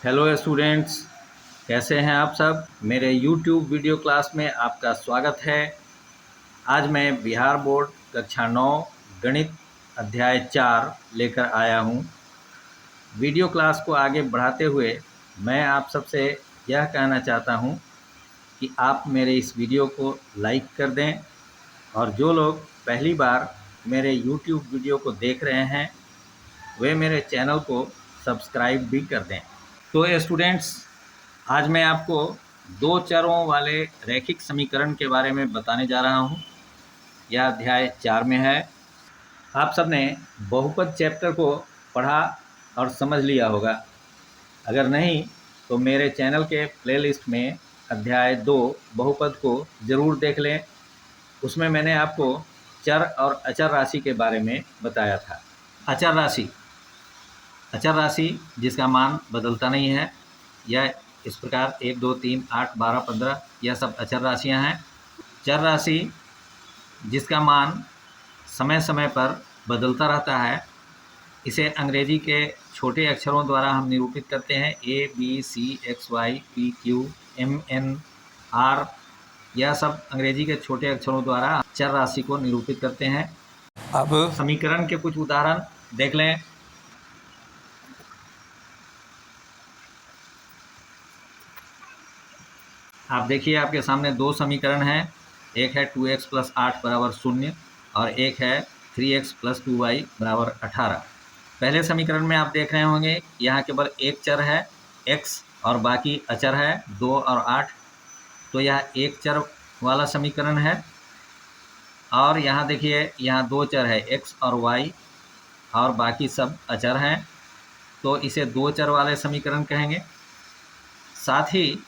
Hello students, कैसे हैं आप सब। मेरे YouTube वीडियो क्लास में आपका स्वागत है। आज मैं बिहार बोर्ड कक्षा 9 गणित अध्याय 4 लेकर आया हूं। वीडियो क्लास को आगे बढ़ाते हुए मैं आप सबसे यह कहना चाहता हूं कि आप मेरे इस वीडियो को लाइक कर दें और जो लोग पहली बार मेरे YouTube वीडियो को देख रहे हैं वे मेरे चैनल को सब्सक्राइब भी कर दें। तो स्टूडेंट्स, आज मैं आपको दो चरों वाले रैखिक समीकरण के बारे में बताने जा रहा हूं। यह अध्याय 4 में है। आप सबने बहुपद चैप्टर को पढ़ा और समझ लिया होगा। अगर नहीं तो मेरे चैनल के प्लेलिस्ट में अध्याय 2 बहुपद को ज़रूर देख लें। उसमें मैंने आपको चर और अचर राशि के बारे में बताया था। अचर राशि जिसका मान बदलता नहीं है, यह इस प्रकार 1, 2, 3, 8, 12, 15 यह सब अचर राशियां हैं। चर राशि जिसका मान समय समय पर बदलता रहता है, इसे अंग्रेजी के छोटे अक्षरों द्वारा हम निरूपित करते हैं। A, B, C, X, Y, P, Q, M, N, R यह सब अंग्रेजी के छोटे अक्षरों द्वारा चर राशि को निरूपित करते हैं। अब समीकरण के कुछ उदाहरण देख लें। आप देखिए, आपके सामने दो समीकरण हैं। एक है 2x + 8 = 0 और एक है 3x + 2y = 18। पहले समीकरण में आप देख रहे होंगे यहाँ केवल एक चर है x और बाकी अचर है 2 और 8। तो यह एक चर वाला समीकरण है। और यहाँ देखिए, यहाँ दो चर है x और y और बाकी सब अचर हैं, तो इसे दो चर वाले समीकरण कहेंगे। साथ ही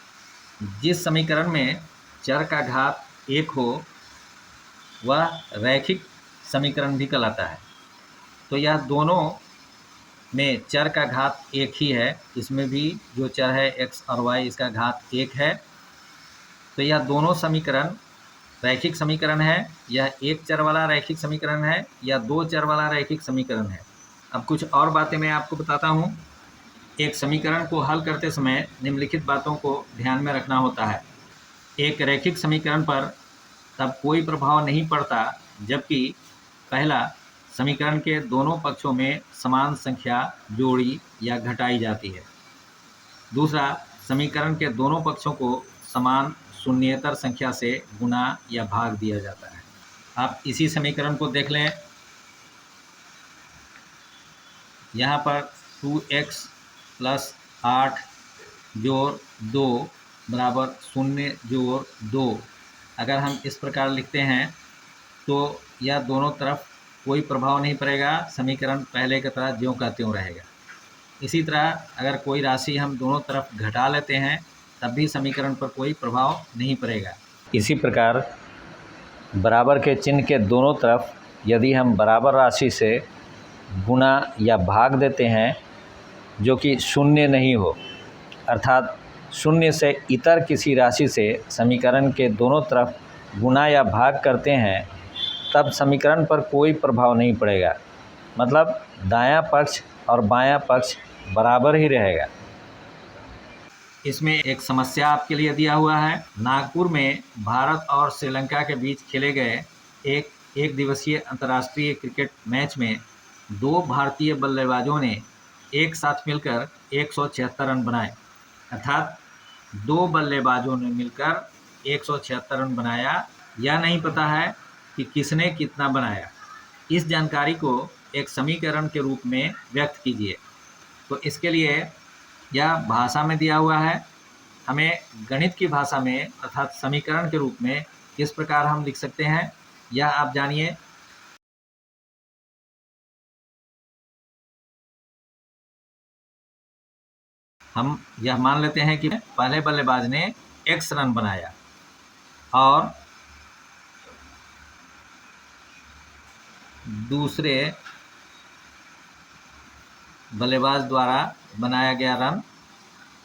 जिस समीकरण में चर का घात 1 हो वह रैखिक समीकरण भी कहलाता है। तो यह दोनों में चर का घात 1 ही है। इसमें भी जो चर है x और y इसका घात 1 है। तो यह दोनों समीकरण रैखिक समीकरण है। यह एक चर वाला रैखिक समीकरण है या दो चर वाला रैखिक समीकरण है। अब कुछ और बातें मैं आपको बताता हूँ। एक समीकरण को हल करते समय निम्नलिखित बातों को ध्यान में रखना होता है। एक रैखिक समीकरण पर तब कोई प्रभाव नहीं पड़ता जबकि पहला, समीकरण के दोनों पक्षों में समान संख्या जोड़ी या घटाई जाती है। दूसरा, समीकरण के दोनों पक्षों को समान शून्येतर संख्या से गुणा या भाग दिया जाता है। आप इसी समीकरण को देख लें। यहाँ पर 2x + 8 जोड़ 2 बराबर 0 जोड़ 2 अगर हम इस प्रकार लिखते हैं तो यह दोनों तरफ कोई प्रभाव नहीं पड़ेगा। समीकरण पहले की तरह ज्यों का त्यों रहेगा। इसी तरह अगर कोई राशि हम दोनों तरफ घटा लेते हैं तब भी समीकरण पर कोई प्रभाव नहीं पड़ेगा। इसी प्रकार बराबर के चिन्ह के दोनों तरफ यदि हम बराबर राशि से गुणा या भाग देते हैं जो कि शून्य नहीं हो, अर्थात शून्य से इतर किसी राशि से समीकरण के दोनों तरफ गुणा या भाग करते हैं, तब समीकरण पर कोई प्रभाव नहीं पड़ेगा। मतलब दायां पक्ष और बायां पक्ष बराबर ही रहेगा। इसमें एक समस्या आपके लिए दिया हुआ है। नागपुर में भारत और श्रीलंका के बीच खेले गए एक दिवसीय अंतर्राष्ट्रीय क्रिकेट मैच में दो भारतीय बल्लेबाजों ने एक साथ मिलकर 176 रन बनाए। अर्थात दो बल्लेबाजों ने मिलकर 176 रन बनाया। यह नहीं पता है कि किसने कितना बनाया। इस जानकारी को एक समीकरण के रूप में व्यक्त कीजिए। तो इसके लिए यह भाषा में दिया हुआ है। हमें गणित की भाषा में अर्थात समीकरण के रूप में किस प्रकार हम लिख सकते हैं, यह आप जानिए। हम यह मान लेते हैं कि पहले बल्लेबाज ने x रन बनाया और दूसरे बल्लेबाज द्वारा बनाया गया रन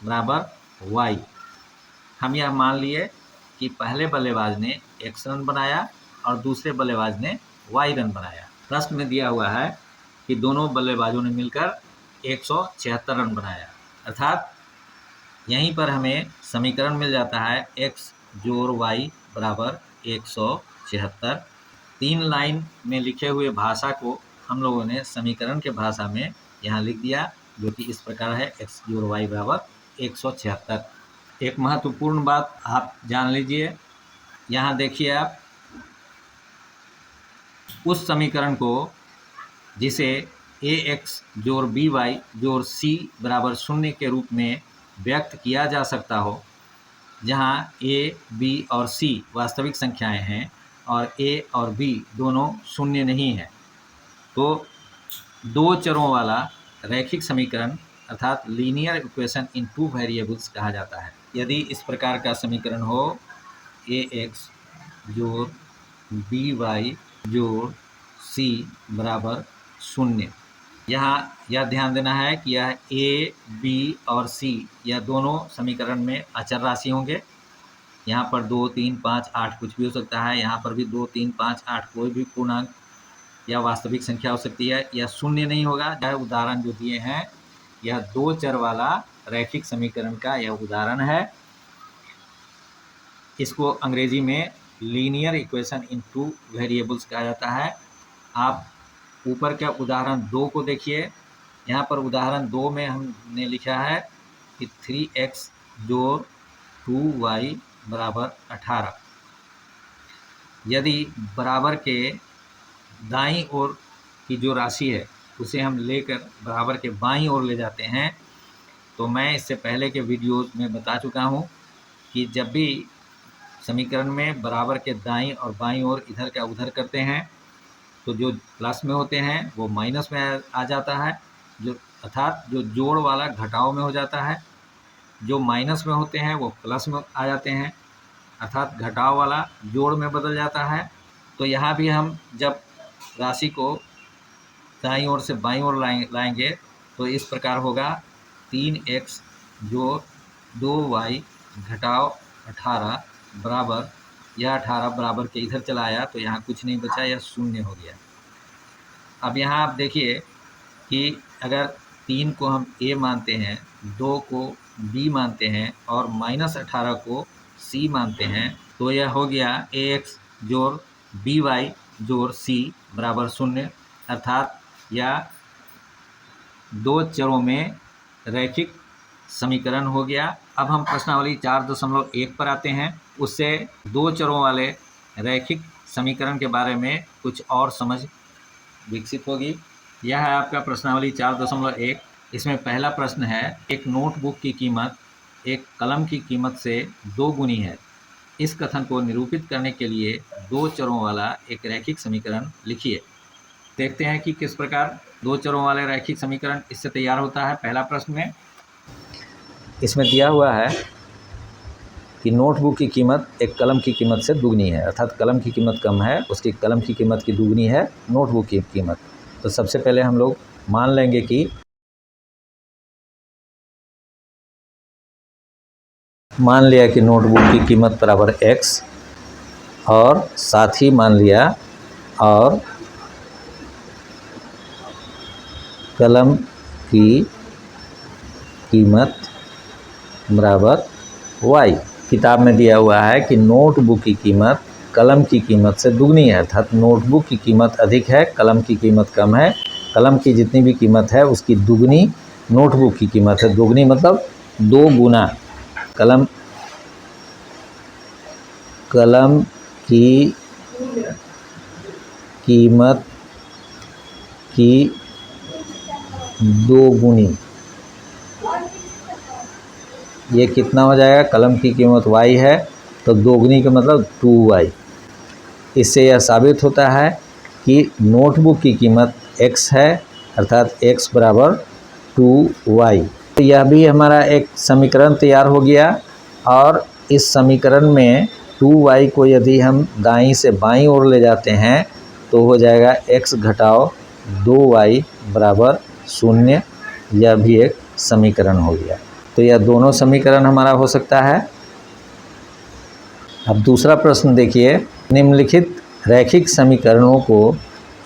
बराबर y। हम यह मान लिए कि पहले बल्लेबाज ने x रन बनाया और दूसरे बल्लेबाज ने y रन बनाया। प्रश्न में दिया हुआ है कि दोनों बल्लेबाजों ने मिलकर 176 रन बनाया। अर्थात यहीं पर हमें समीकरण मिल जाता है x जोड़ y बराबर 176। 3 लाइन में लिखे हुए भाषा को हम लोगों ने समीकरण के भाषा में यहाँ लिख दिया, जो कि इस प्रकार है x जोड़ y बराबर 176। एक महत्वपूर्ण बात आप जान लीजिए, यहाँ देखिए आप उस समीकरण को जिसे ax जोड़ by जोड़ c बराबर 0 के रूप में व्यक्त किया जा सकता हो, जहाँ a, b और c वास्तविक संख्याएं हैं और a और b दोनों शून्य नहीं है, तो दो चरों वाला रैखिक समीकरण अर्थात linear equation in two variables कहा जाता है। यदि इस प्रकार का समीकरण हो ax जोड़ by जोड़ c बराबर 0, यहाँ यह ध्यान देना है कि यह a, b और c यह दोनों समीकरण में अचर राशि होंगे। यहाँ पर 2, 3, 5, 8 कुछ भी हो सकता है, यहाँ पर भी 2, 3, 5, 8 कोई भी पूर्णांक या वास्तविक संख्या हो सकती है, यह शून्य नहीं होगा। यह उदाहरण जो दिए हैं यह दो चर वाला रैखिक समीकरण का यह उदाहरण है। इसको अंग्रेजी में linear equation in two variables कहा जाता है। आप ऊपर के उदाहरण 2 को देखिए, यहाँ पर उदाहरण 2 में हमने लिखा है कि 3x जोड़ 2y बराबर 18। यदि बराबर के दाईं ओर की जो राशि है उसे हम लेकर बराबर के बाईं ओर ले जाते हैं, तो मैं इससे पहले के वीडियोस में बता चुका हूँ कि जब भी समीकरण में बराबर के दाईं और बाईं ओर इधर का उधर करते हैं तो जो प्लस में होते हैं वो माइनस में आ जाता है, जो अर्थात जो जोड़ वाला घटाव में हो जाता है, जो माइनस में होते हैं वो प्लस में आ जाते हैं, अर्थात घटाव वाला जोड़ में बदल जाता है। तो यहाँ भी हम जब राशि को दाईं ओर से बाईं ओर लाएंगे तो इस प्रकार होगा 3x जोड़ 2y घटाव 18 बराबर, यह 18 बराबर के इधर चला आया तो यहाँ कुछ नहीं बचा, यह शून्य हो गया। अब यहाँ आप देखिए कि अगर 3 को हम a मानते हैं, 2 को b मानते हैं और -18 को c मानते हैं, तो यह हो गया ax जोड़ by जोड़ c बराबर 0, अर्थात यह दो चरों में रैखिक समीकरण हो गया। अब हम प्रश्नावली 4.1 पर आते हैं, उससे दो चरों वाले रैखिक समीकरण के बारे में कुछ और समझ विकसित होगी। यह है आपका प्रश्नावली 4.1। इसमें पहला प्रश्न है, एक नोटबुक की कीमत एक कलम की कीमत से 2 गुनी है। इस कथन को निरूपित करने के लिए दो चरों वाला एक रैखिक समीकरण लिखिए। देखते हैं कि किस प्रकार दो चरों वाले रैखिक समीकरण इससे तैयार होता है। पहला प्रश्न में इसमें दिया हुआ है कि नोटबुक की कीमत एक कलम की कीमत से दुगनी है, अर्थात कलम की कीमत कम है, उसकी कलम की कीमत की दुगनी है नोटबुक की कीमत। तो सबसे पहले हम लोग मान लेंगे कि मान लिया कि नोटबुक की कीमत बराबर x, और साथ ही मान लिया और कलम की कीमत बराबर y। किताब में दिया हुआ है कि नोटबुक की कीमत कलम की कीमत से दुगनी है, अर्थात नोटबुक की कीमत अधिक है, कलम की कीमत कम है। कलम की जितनी भी कीमत है उसकी दुगनी नोटबुक की कीमत है। दुगनी मतलब 2 गुना। कलम की कीमत की 2 गुनी, ये कितना हो जाएगा? कलम की कीमत y है तो दोगुनी का मतलब 2y। इससे यह साबित होता है कि नोटबुक की कीमत x है, अर्थात x बराबर 2y। तो यह भी हमारा एक समीकरण तैयार हो गया, और इस समीकरण में 2y को यदि हम दाईं से बाईं ओर ले जाते हैं तो हो जाएगा x घटाव 2y बराबर 0। यह भी एक समीकरण हो गया। तो यह दोनों समीकरण हमारा हो सकता है। अब दूसरा प्रश्न देखिए, निम्नलिखित रैखिक समीकरणों को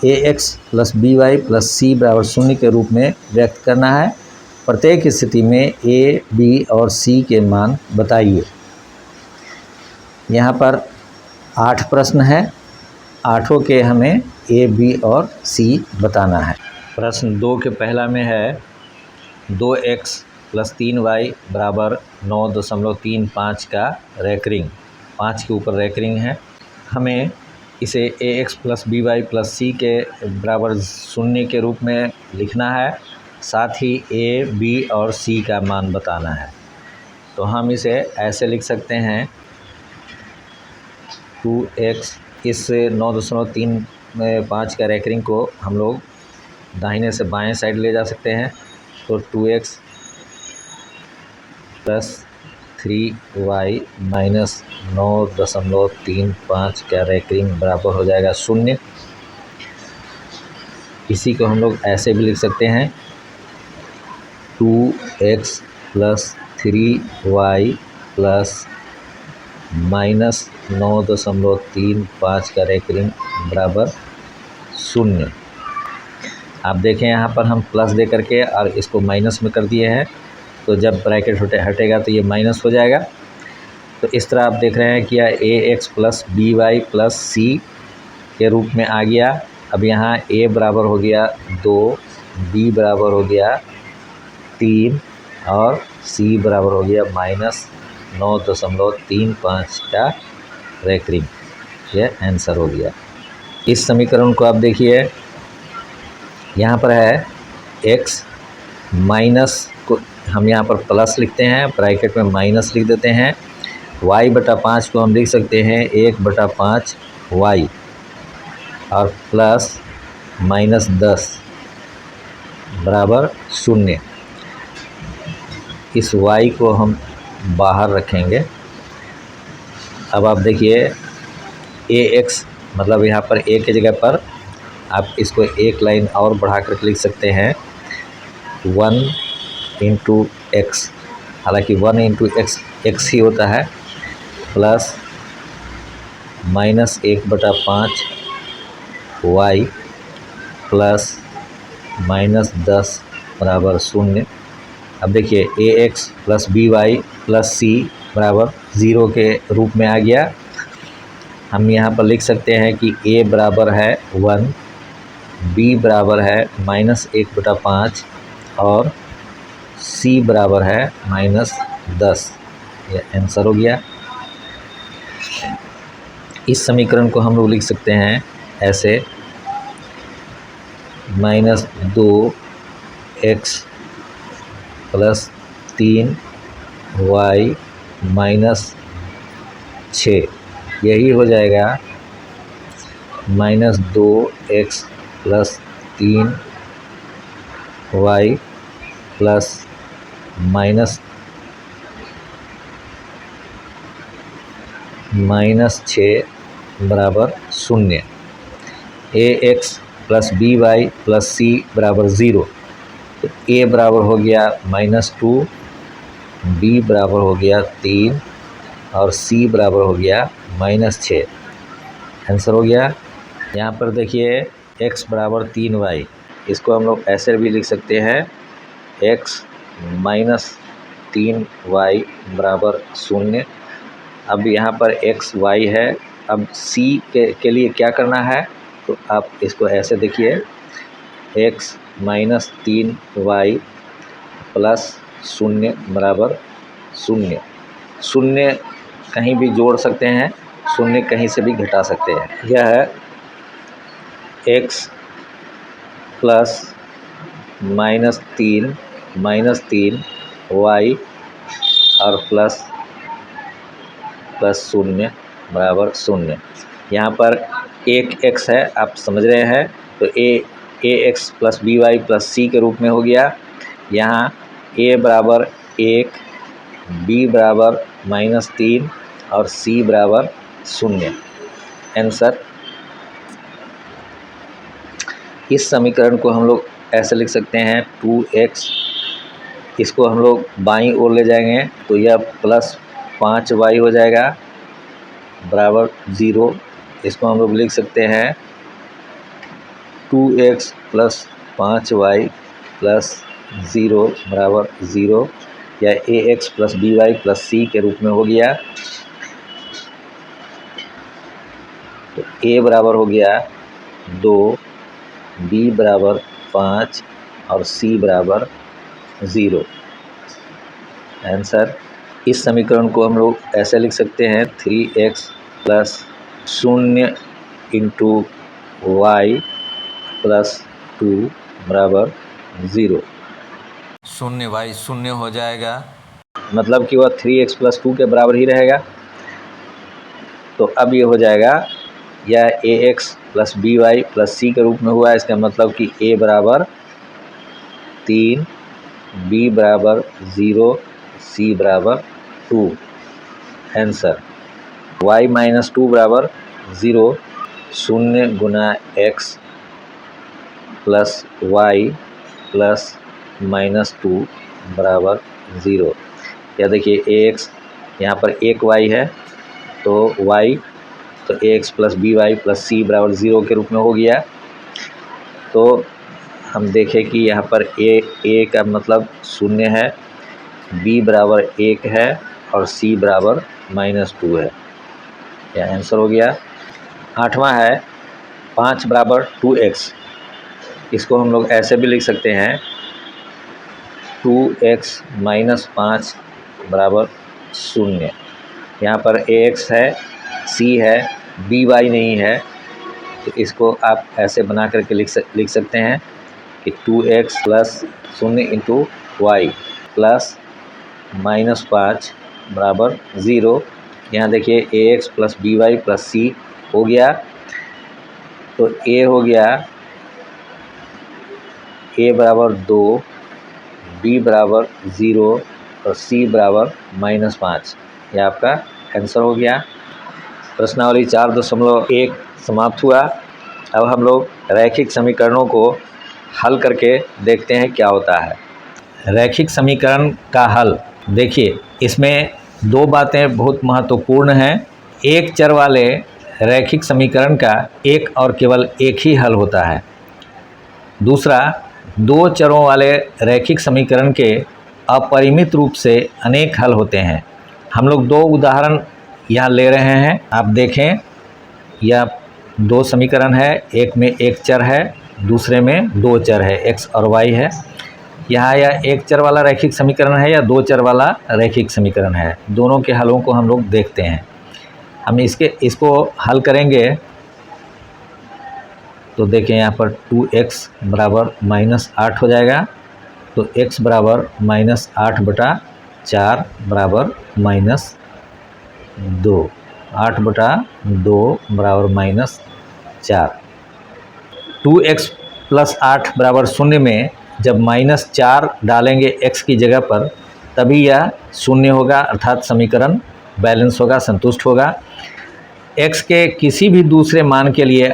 ax + by + c बराबर 0 के रूप में व्यक्त करना है। प्रत्येक स्थिति में ए, बी और सी के मान बताइए। यहाँ पर 8 प्रश्न है, 8 के हमें ए, बी और सी बताना है। प्रश्न 2 के पहला में है 2x + 3y बराबर 9.35 का रैकरिंग, 5 के ऊपर रैकरिंग है। हमें इसे ax + by + c के बराबर 0 के रूप में लिखना है, साथ ही a, b और c का मान बताना है। तो हम इसे ऐसे लिख सकते हैं 2x, इस 9.35 का रैकरिंग को हम लोग दाहिने से बाएं साइड ले जा सकते हैं। तो 2x + 3y - 9.35 का रैकरिंग बराबर हो जाएगा 0। इसी को हम लोग ऐसे भी लिख सकते हैं 2x + 3y + -9.35 का रैकरिंग बराबर 0। आप देखें यहाँ पर हम प्लस दे करके और इसको माइनस में कर दिए हैं, तो जब ब्रैकेट हटेगा तो ये माइनस हो जाएगा। तो इस तरह आप देख रहे हैं कि यह ax + by + c के रूप में आ गया। अब यहाँ a बराबर हो गया 2, b बराबर हो गया 3 और c बराबर हो गया -9.35 का रैकरिंग। यह आंसर हो गया। इस समीकरण को आप देखिए, यहाँ पर है x माइनस को हम यहाँ पर प्लस लिखते हैं, ब्रैकेट में माइनस लिख देते हैं। y/5 को हम लिख सकते हैं 1/5 y और प्लस -10 बराबर 0। इस y को हम बाहर रखेंगे। अब आप देखिए ax मतलब यहाँ पर a की जगह पर आप इसको एक लाइन और बढ़ा कर लिख सकते हैं 1 × x, हालांकि 1 × x x ही होता है, प्लस -1/5 y प्लस -10 बराबर 0। अब देखिए ax + by + c बराबर 0 के रूप में आ गया। हम यहाँ पर लिख सकते हैं कि a बराबर है 1, b बराबर है -1/5 और c बराबर है -10। यह आंसर हो गया। इस समीकरण को हम लोग लिख सकते हैं ऐसे -2x + 3y - 6, यही हो जाएगा -2x + 3y + -6 बराबर 0। ax + by + c बराबर 0, तो a बराबर हो गया -2, b बराबर हो गया 3 और c बराबर हो गया -6। आंसर हो गया। यहाँ पर देखिए x बराबर 3y, इसको हम लोग ऐसे भी लिख सकते हैं x - 3y बराबर 0। अब यहाँ पर x y है। अब c के लिए क्या करना है, तो आप इसको ऐसे देखिए x - 3y + 0 बराबर 0। 0 कहीं भी जोड़ सकते हैं, 0 कहीं से भी घटा सकते हैं। यह है x + -3 y और प्लस 0 बराबर 0। यहाँ पर एक x है, आप समझ रहे हैं, तो ax + by + c के रूप में हो गया। यहाँ a बराबर 1, b बराबर -3 और c बराबर 0। आंसर। इस समीकरण को हम लोग ऐसे लिख सकते हैं 2x, इसको हम लोग बाईं ओर ले जाएंगे तो यह +5y हो जाएगा बराबर 0। इसको हम लोग लिख सकते हैं 2x + 5y + 0 बराबर 0 या ax plus B Y plus C के रूप में हो गया। तो a बराबर हो गया 2, b बराबर 5 और c बराबर 0। आंसर। इस समीकरण को हम लोग ऐसे लिख सकते हैं 3x plus 0 into y plus 2 बराबर 0। 0y 0 हो जाएगा, मतलब कि वह 3x प्लस 2 के बराबर ही रहेगा। तो अब ये हो जाएगा, यह ax plus B Y plus C के रूप में हुआ। इसका मतलब कि a बराबर 3, b बराबर 0, c बराबर 2। आंसर। y माइनस 2 बराबर 0, 0 गुना x plus y plus minus 2 बराबर 0। या देखिए ax यहाँ पर एक y है तो y तो ax plus B Y plus C बराबर 0 के रूप में हो गया। तो हम देखें कि यहाँ पर a का मतलब 0 है, b बराबर 1 है और c बराबर माइनस 2 है। यह आंसर हो गया। 8वां है 5 बराबर 2x। इसको हम लोग ऐसे भी लिख सकते हैं 2x माइनस 5 बराबर 0। यहाँ पर ax है, c है, by नहीं है, तो इसको आप ऐसे बना करके लिख सकते हैं कि 2x plus 0 into y plus minus 5 बराबर 0। यहाँ देखिए ax plus by plus c हो गया। तो a हो गया, a बराबर 2, b बराबर 0 और c बराबर माइनस 5। यह आपका आंसर हो गया। प्रश्नावली 4.1 समाप्त हुआ। अब हम लोग रैखिक समीकरणों को हल करके देखते हैं क्या होता है। रैखिक समीकरण का हल। देखिए, इसमें दो बातें बहुत महत्वपूर्ण हैं। एक चर वाले रैखिक समीकरण का एक और केवल एक ही हल होता है। दूसरा, दो चरों वाले रैखिक समीकरण के अपरिमित रूप से अनेक हल होते हैं। हम लोग दो उदाहरण यहाँ ले रहे हैं। आप देखें, यह दो समीकरण है, एक में एक चर है, दूसरे में दो चर है, x और y है। यहाँ यह एक चर वाला रैखिक समीकरण है या दो चर वाला रैखिक समीकरण है। दोनों के हलों को हम लोग देखते हैं। हम इसको हल करेंगे तो देखें, यहाँ पर 2x बराबर माइनस 8 हो जाएगा। तो x बराबर माइनस 8/4 बराबर माइनस 2। 8/2 बराबर माइनस 4। 2x प्लस 8 बराबर 0 में जब माइनस 4 डालेंगे x की जगह पर, तभी यह 0 होगा, अर्थात समीकरण बैलेंस होगा, संतुष्ट होगा। x के किसी भी दूसरे मान के लिए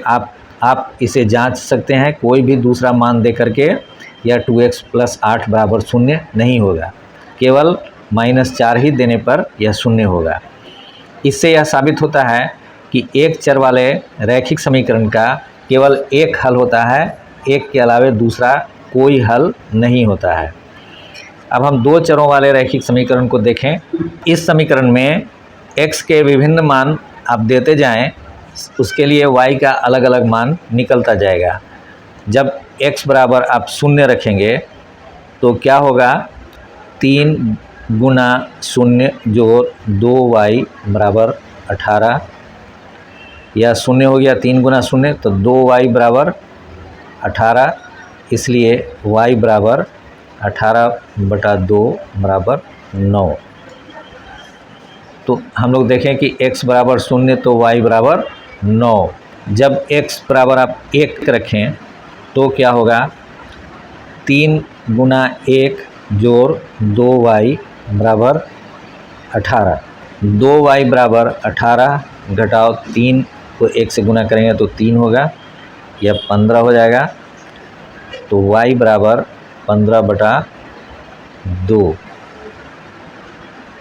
आप इसे जांच सकते हैं। कोई भी दूसरा मान दे करके यह 2x प्लस 8 बराबर 0 नहीं होगा, केवल माइनस 4 ही देने पर यह 0 होगा। इससे यह साबित होता है कि एक चर वाले रैखिक समीकरण का केवल एक हल होता है, एक के अलावे दूसरा कोई हल नहीं होता है। अब हम दो चरों वाले रैखिक समीकरण को देखें। इस समीकरण में x के विभिन्न मान आप देते जाएं, उसके लिए y का अलग अलग मान निकलता जाएगा। जब x बराबर आप 0 रखेंगे तो क्या होगा, 3 गुना 0 जोड़ 2y बराबर 18। यह 0 हो गया, 3 गुना 0 तो 2y बराबर 18, इसलिए y बराबर 18/2 बराबर 9। तो हम लोग देखें कि x बराबर 0 तो y बराबर 9। जब x बराबर आप 1 रखें तो क्या होगा, 3 गुना 1 जोड़ 2y बराबर 18। 2y बराबर 18 घटाओ 3 को 1 से गुना करेंगे तो 3 होगा, यह 15 हो जाएगा। तो y बराबर 15/2।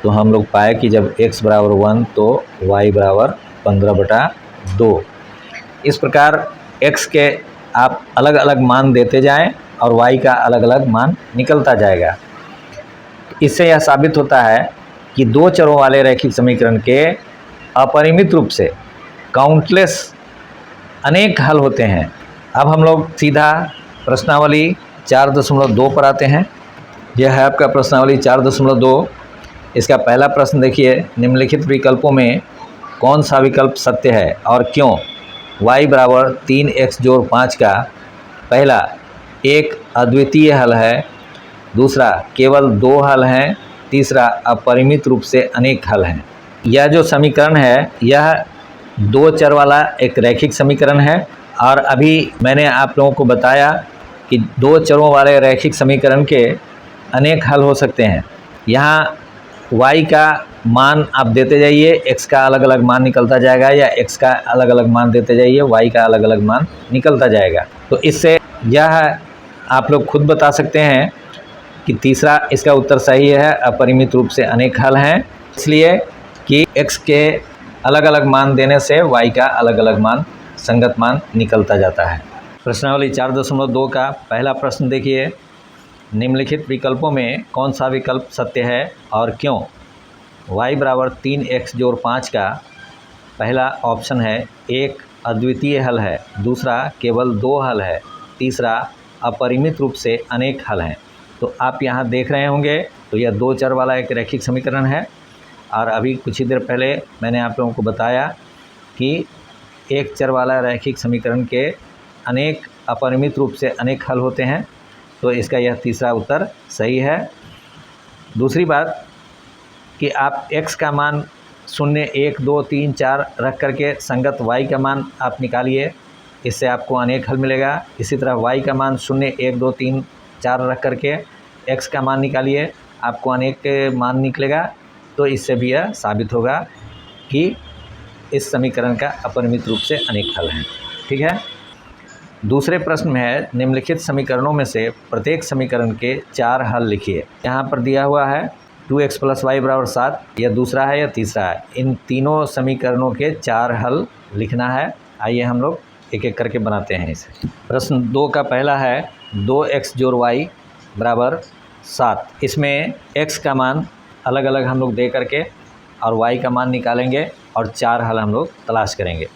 तो हम लोग पाए कि जब x बराबर 1 तो y बराबर 15/2। इस प्रकार x के आप अलग अलग मान देते जाएं और y का अलग अलग मान निकलता जाएगा। इससे यह साबित होता है कि दो चरों वाले रैखिक समीकरण के अपरिमित रूप से काउंटलेस अनेक हल होते हैं। अब हम लोग सीधा प्रश्नावली 4.2 पर आते हैं। यह है आपका प्रश्नावली 4.2। इसका पहला प्रश्न देखिए, निम्नलिखित विकल्पों में कौन सा विकल्प सत्य है और क्यों? y बराबर 3x जोड़ 5 का पहला एक अद्वितीय हल है, दूसरा केवल 2 हल हैं, तीसरा अपरिमित रूप से अनेक हल हैं। यह जो समीकरण है यह दो चर वाला एक रैखिक समीकरण है और अभी मैंने आप लोगों को बताया कि दो चरों वाले रैखिक समीकरण के अनेक हल हो सकते हैं। यहाँ y का मान आप देते जाइए, x का अलग अलग मान निकलता जाएगा, या x का अलग अलग मान देते जाइए, y का अलग अलग मान निकलता जाएगा। तो इससे यह आप लोग खुद बता सकते हैं कि तीसरा इसका उत्तर सही है, अपरिमित रूप से अनेक हल हैं, इसलिए कि x के अलग अलग मान देने से y का अलग अलग मान संगत मान निकलता जाता है। प्रश्नावली 4.2 का पहला प्रश्न देखिए, निम्नलिखित विकल्पों में कौन सा विकल्प सत्य है और क्यों? y बराबर 3x जोड़ 5 का पहला ऑप्शन है एक अद्वितीय हल है, दूसरा केवल 2 हल है, तीसरा अपरिमित रूप से अनेक हल हैं। तो आप यहाँ देख रहे होंगे तो यह दो चर वाला एक रैखिक समीकरण है और अभी कुछ ही देर पहले मैंने आप लोगों को बताया कि एक चर वाला रैखिक समीकरण के अनेक अपरिमित रूप से अनेक हल होते हैं। तो इसका यह तीसरा उत्तर सही है। दूसरी बात कि आप x का मान 0, 1, 2, 3, 4 रख करके संगत y का मान आप निकालिए, इससे आपको अनेक हल मिलेगा। इसी तरह y का मान 0, 1, 2, 3, 4 रख करके x का मान निकालिए, आपको अनेक मान निकलेगा। तो इससे भी यह साबित होगा कि इस समीकरण का अपरिमित रूप से अनेक हल हैं। ठीक है। दूसरे प्रश्न में है, निम्नलिखित समीकरणों में से प्रत्येक समीकरण के 4 हल लिखिए। यहाँ पर दिया हुआ है 2x + y बराबर 7, यह दूसरा है या तीसरा है। इन तीनों समीकरणों के 4 हल लिखना है। आइए हम लोग एक एक करके बनाते हैं इसे। प्रश्न 2 का पहला है 2x जोड़ y बराबर 7। इसमें x का मान अलग अलग हम लोग दे करके और y का मान निकालेंगे और 4 हल हम लोग तलाश करेंगे।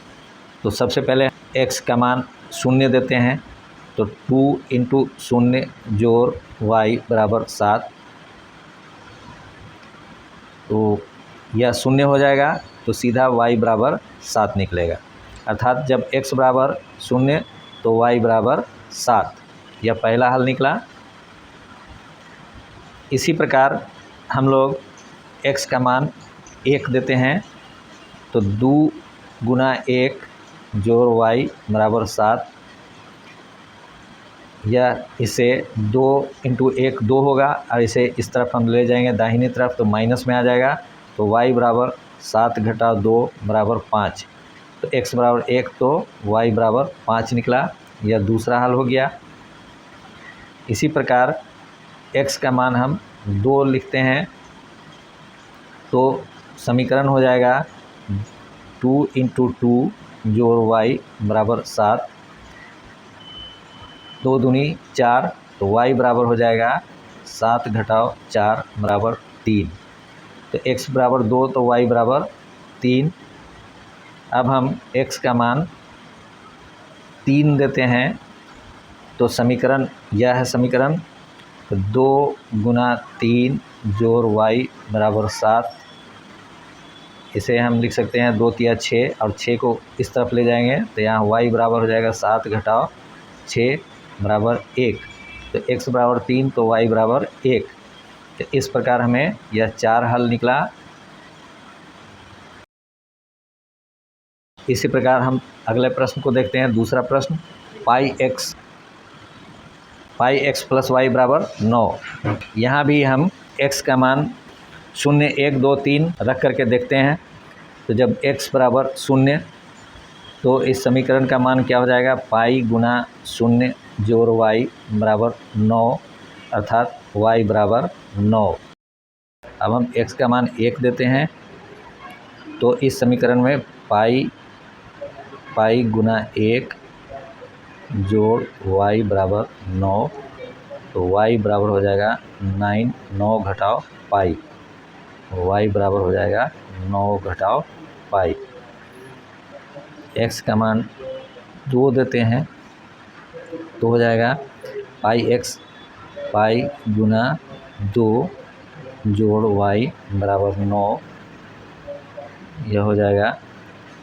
तो सबसे पहले x का मान 0 देते हैं, तो 2 × 0 जोड़ y बराबर 7। तो यह 0 हो जाएगा, तो सीधा y बराबर 7 निकलेगा। अर्थात जब x बराबर 0 तो y बराबर 7, यह पहला हल निकला। इसी प्रकार हम लोग x का मान 1 देते हैं, तो 2 × 1 जोड़ y बराबर 7, यह इसे 2 × 1 2 होगा और इसे इस तरफ हम ले जाएंगे दाहिनी तरफ तो माइनस में आ जाएगा। तो y बराबर 7 - 2 बराबर 5। तो x बराबर 1 तो y बराबर 5 निकला, यह दूसरा हल हो गया। इसी प्रकार x का मान हम 2 लिखते हैं, तो समीकरण हो जाएगा 2 × 2 जोड़ y बराबर 7, 2 दूनी 4, तो y बराबर हो जाएगा 7 - 4 बराबर 3। तो x बराबर 2 तो y बराबर 3। अब हम x का मान 3 देते हैं, तो समीकरण यह है समीकरण। तो 2 × 3 जोड़ y बराबर 7, इसे हम लिख सकते हैं 2 × 6 और 6 को इस तरफ ले जाएंगे तो यहाँ y बराबर हो जाएगा 7 - 6 बराबर 1। तो x बराबर 3 तो y बराबर 1। तो इस प्रकार हमें यह 4 हल निकला। इसी प्रकार हम अगले प्रश्न को देखते हैं। दूसरा प्रश्न, πx + y बराबर 9। यहाँ भी हम x का मान 0, 1, 2, 3 रख करके देखते हैं। तो जब x बराबर 0 तो इस समीकरण का मान क्या हो जाएगा, पाई × 0 जोड़ y बराबर 9, अर्थात y बराबर 9। अब हम x का मान 1 देते हैं, तो इस समीकरण में पाई × 1 जोड़ y बराबर 9, तो y बराबर हो जाएगा 9 घटाओ पाई, y बराबर हो जाएगा 9 घटाओ पाई। x का मान 2 देते हैं तो हो जाएगा पाई x, पाई गुना 2 जोड़ y बराबर 9, यह हो जाएगा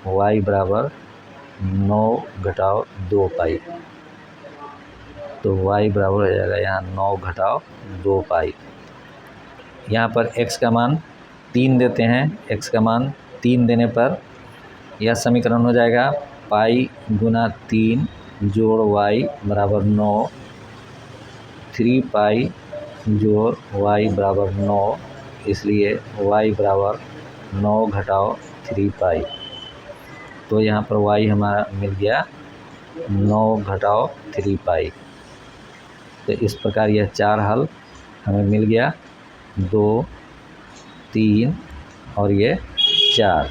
y बराबर 9 घटाओ 2 पाई। तो y बराबर हो जाएगा यहाँ 9 घटाओ 2 पाई। यहाँ पर x का मान 3 देते हैं, x का मान 3 देने पर यह समीकरण हो जाएगा पाई गुना 3 जोड़ y बराबर 9, 3 पाई जोड़ y बराबर 9, इसलिए y बराबर 9 घटाओ 3 पाई। तो यहाँ पर y हमारा मिल गया 9 घटाओ 3 पाई। तो इस प्रकार यह 4 हल हमें मिल गया, 2, 3 और ये 4।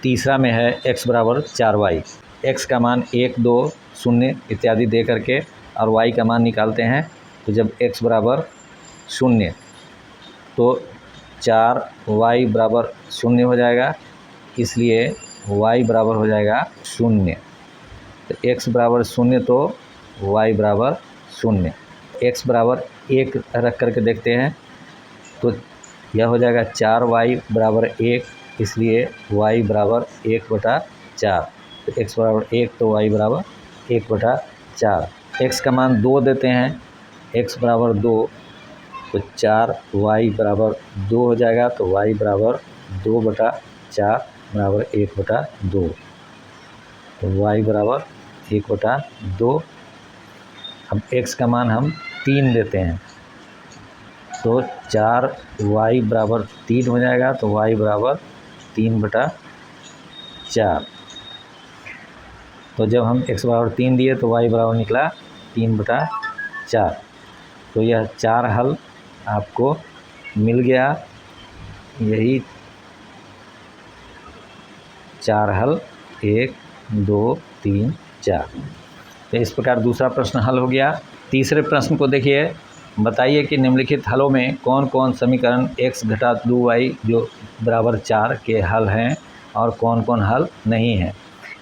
तीसरा में है x बराबर 4y। x का मान 1, 2, 0 इत्यादि दे करके और y का मान निकालते हैं। तो जब x बराबर 0 तो 4y बराबर 0 हो जाएगा, इसलिए y बराबर हो जाएगा 0। तो x बराबर 0 तो y बराबर 0। x बराबर 1 रख करके देखते हैं तो यह हो जाएगा 4y बराबर 1, इसलिए y बराबर 1/4। तो x बराबर 1 तो y बराबर 1/4। x का मान 2 देते हैं, x बराबर 2 तो 4y बराबर 2 हो जाएगा। तो y बराबर 2/4 बराबर 1/2। तो y बराबर 1/2। अब x का मान हम 3 देते हैं तो 4y बराबर 3 हो जाएगा। तो y बराबर 3/4। तो जब हम x बराबर 3 दिए तो y बराबर निकला 3/4। तो यह 4 हल आपको मिल गया, यही 4 हल 1, 2, 3, 4। तो इस प्रकार दूसरा प्रश्न हल हो गया। तीसरे प्रश्न को देखिए, बताइए कि निम्नलिखित हलों में कौन कौन समीकरण x घटा 2y जो बराबर 4 के हल हैं और कौन कौन हल नहीं हैं।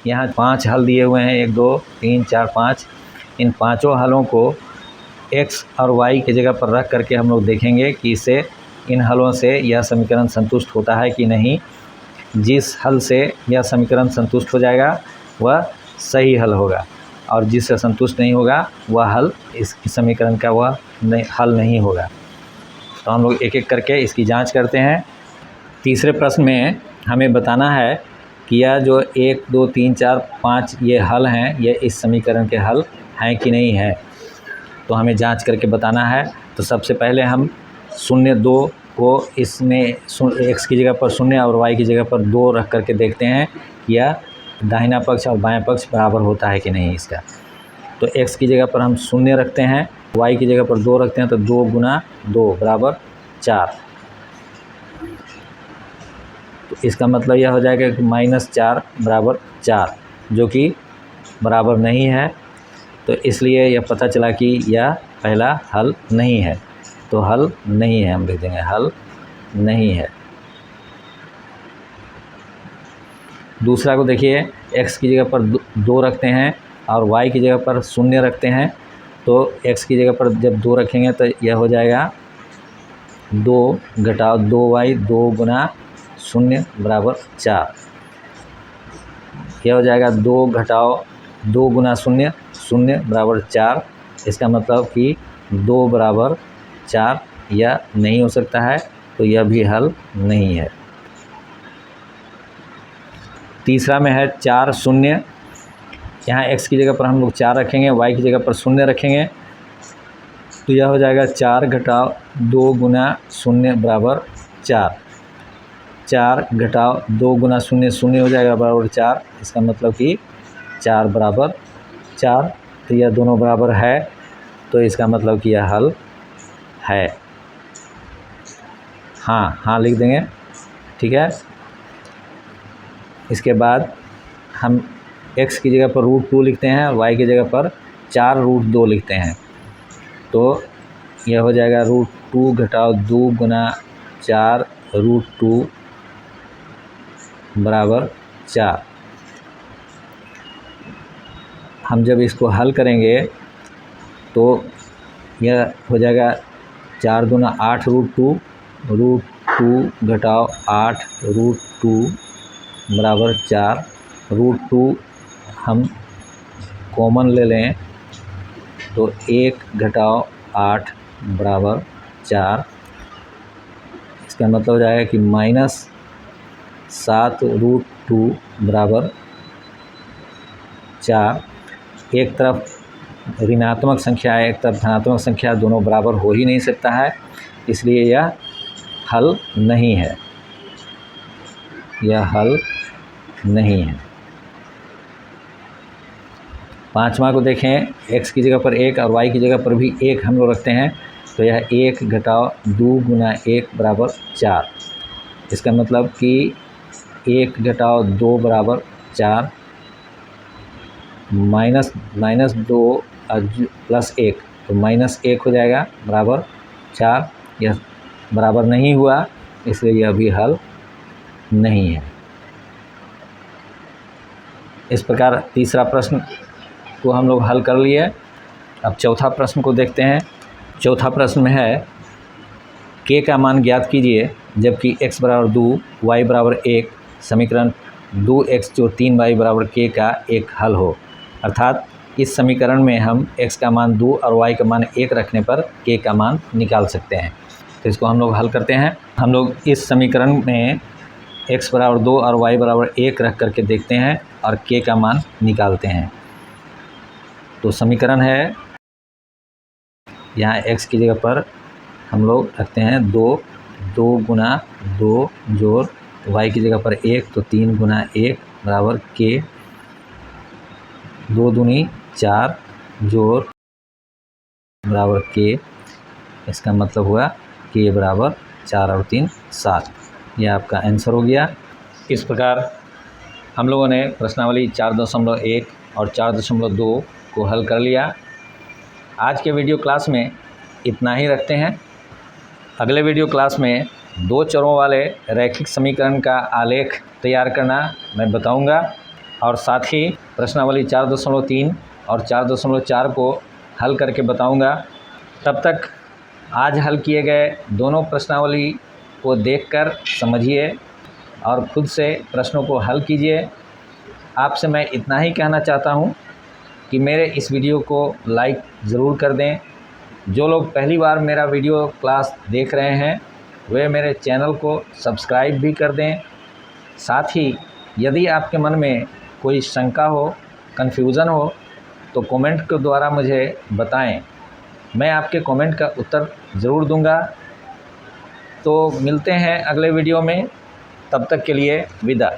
यहाँ 5 हल दिए हुए हैं, 1, 2, 3, 4, 5। इन पांचों हलों को x और y की जगह पर रख करके हम लोग देखेंगे कि इससे इन हलों से यह समीकरण संतुष्ट होता है कि नहीं। जिस हल से यह समीकरण संतुष्ट हो जाएगा वह सही हल होगा, और जिससे संतुष्ट नहीं होगा वह हल इस समीकरण का वह हल नहीं होगा। तो हम लोग एक एक करके इसकी जांच करते हैं। तीसरे प्रश्न में हमें बताना है कि यह जो 1, 2, 3, 4, 5 ये हल हैं, ये इस समीकरण के हल हैं कि नहीं है। तो हमें जांच करके बताना है। तो सबसे पहले हम 0, 2 को इसमें x की जगह पर 0 और y की जगह पर 2 रख करके देखते हैं कि यह दाहिना पक्ष और बायां पक्ष बराबर होता है कि नहीं इसका। तो x की जगह पर हम 0 रखते हैं, y की जगह पर 2 रखते हैं, तो 2 गुना 2 बराबर 4। तो इसका मतलब यह हो जाएगा कि -4 बराबर 4, जो कि बराबर नहीं है। तो इसलिए यह पता चला कि यह पहला हल नहीं है। तो हल नहीं है, हम लिख देंगे हल नहीं है। दूसरा को देखिए, x की जगह पर 2 रखते हैं और y की जगह पर 0 रखते हैं। तो x की जगह पर जब 2 रखेंगे तो यह हो जाएगा 2 घटाओ 2y, 2 गुना 0 बराबर 4। यह हो जाएगा 2 घटाओ 2 गुना 0, 0 बराबर 4। इसका मतलब कि 2 बराबर 4 यह नहीं हो सकता है, तो यह भी हल नहीं है। तीसरा में है 4, 0। यहाँ x की जगह पर हम लोग 4 रखेंगे, y की जगह पर 0 रखेंगे। तो यह हो जाएगा 4 घटाओ 2 गुना 0 बराबर 4। 4 घटाओ 2 गुना 0, 0 हो जाएगा बराबर 4। इसका मतलब कि 4 बराबर 4। तो यह दोनों बराबर है, तो इसका मतलब कि यह हल है। हाँ लिख देंगे, ठीक है। इसके बाद हम x की जगह पर √2 लिखते हैं और y की जगह पर 4√2 लिखते हैं, तो यह हो जाएगा √2 घटाओ 2 गुना 4√2 बराबर 4। हम जब इसको हल करेंगे तो यह हो जाएगा 4 दूना 8√2, √2 घटाओ 8√2 बराबर 4। √2 हम कॉमन ले लें तो 1 घटाओ 8 बराबर 4। इसका मतलब हो जाएगा कि -7√2 बराबर 4। एक तरफ ऋणात्मक संख्या है, एक तरफ धनात्मक संख्या, दोनों बराबर हो ही नहीं सकता है, इसलिए यह हल नहीं है, यह हल नहीं है। 5वां को देखें, x की जगह पर 1 और y की जगह पर भी 1 हम लोग रखते हैं, तो यह 1 घटाओ 2 गुना 1 बराबर 4। इसका मतलब कि 1 घटाओ 2 बराबर 4, -2 प्लस 1, तो -1 हो जाएगा बराबर 4। यह बराबर नहीं हुआ, इसलिए यह भी हल नहीं है। इस प्रकार तीसरा प्रश्न को हम लोग हल कर लिए। अब चौथा प्रश्न को देखते हैं। चौथा प्रश्न में है k का मान ज्ञात कीजिए जबकि x बराबर 2 y बराबर 1 समीकरण 2x जो 3y बराबर k का एक हल हो। अर्थात इस समीकरण में हम x का मान 2 और y का मान 1 रखने पर k का मान निकाल सकते हैं। तो इसको हम लोग हल करते हैं। हम लोग इस समीकरण में x बराबर 2 और y बराबर 1 रख करके देखते हैं और k का मान निकालते हैं। तो समीकरण है, यहाँ x की जगह पर हम लोग रखते हैं 2 गुना 2 जोड़ y की जगह पर 1, तो 3 गुना 1 बराबर k, 2 दूनी 4 जोड़ बराबर k। इसका मतलब हुआ k बराबर 4 और 3 7। यह आपका आंसर हो गया। इस प्रकार हम लोगों ने प्रश्नावली 4.1 और 4.2 को हल कर लिया। आज के वीडियो क्लास में इतना ही रखते हैं। अगले वीडियो क्लास में 2 चरों वाले रैखिक समीकरण का आलेख तैयार करना मैं बताऊंगा और साथ ही प्रश्नावली 4.3 और 4.4 को हल करके बताऊंगा। तब तक आज हल किए गए दोनों प्रश्नावली को देखकर समझिए और खुद से प्रश्नों को हल कीजिए। आपसे मैं इतना ही कहना चाहता हूं कि मेरे इस वीडियो को लाइक ज़रूर कर दें। जो लोग पहली बार मेरा वीडियो क्लास देख रहे हैं वे मेरे चैनल को सब्सक्राइब भी कर दें। साथ ही यदि आपके मन में कोई शंका हो, कन्फ्यूज़न हो तो कमेंट के द्वारा मुझे बताएं। मैं आपके कमेंट का उत्तर ज़रूर दूंगा। तो मिलते हैं अगले वीडियो में, तब तक के लिए विदा।